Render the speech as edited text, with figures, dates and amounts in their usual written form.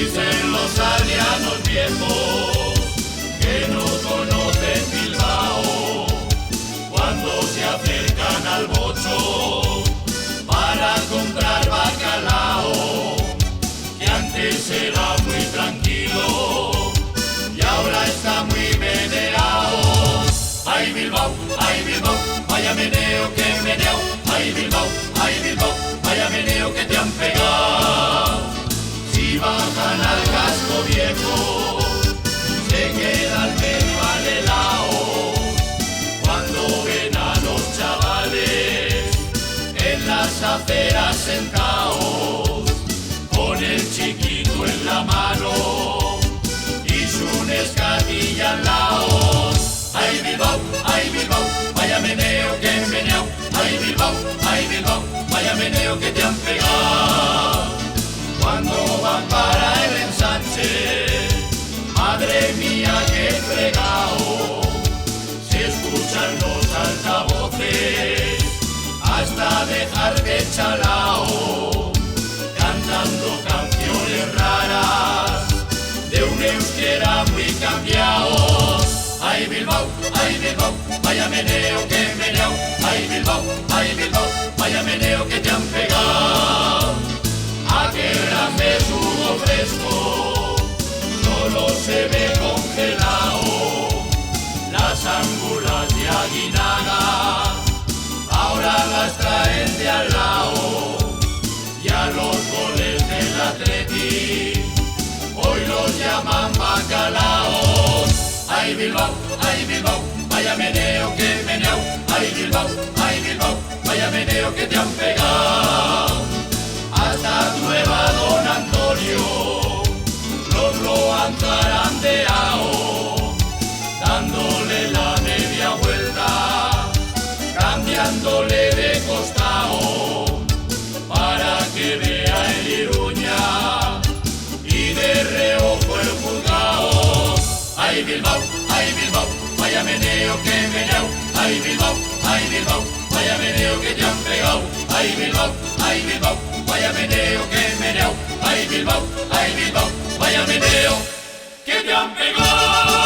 Dicen los aldeanos viejos que no conocen Bilbao, cuando se acercan al bocho para comprar bacalao, que antes era muy tranquilo y ahora está muy meneao. Ay Bilbao, vaya meneo que meneao. Ay Bilbao, vaya meneo que te han pegado. Si bajan al casco viejo, se quedan medio alelao cuando ven a los chavales en las aceras sentados, con el chiquito en la mano y su nescatilla al lado. Ay Bilbao, vaya meneo que meneao. Ay Bilbao, vaya meneo que te han pegado. Cuando van para el ensanche, madre mía qué fregao, se escuchan los altavoces hasta dejar de chalao, cantando canciones raras de un euskera muy cambiao. Ay Bilbao, vaya meneo que meneao. Ay Bilbao, vaya meneo que te han pegado. Aquel gran besugo fresco solo se ve congelado. Las ángulas de Aguinaga ahora las traen de al lado. Y a los goles del Atleti hoy los llaman bacalaos. Ay Bilbao, vaya meneo que meneao. Ay Bilbao, vaya meneo que te han pegado. Hasta Nueva Don Antonio los lo han zarandeado, dándole la media vuelta, cambiándole de costado, para que vea el Iruña y de reojo el juzgao. Ay Bilbao, vaya meneo que meneao. Ay Bilbao, vaya meneo que te han pegado. Ay Bilbao, vaya meneo que meneao. Ay Bilbao, vaya meneo que te han pegado.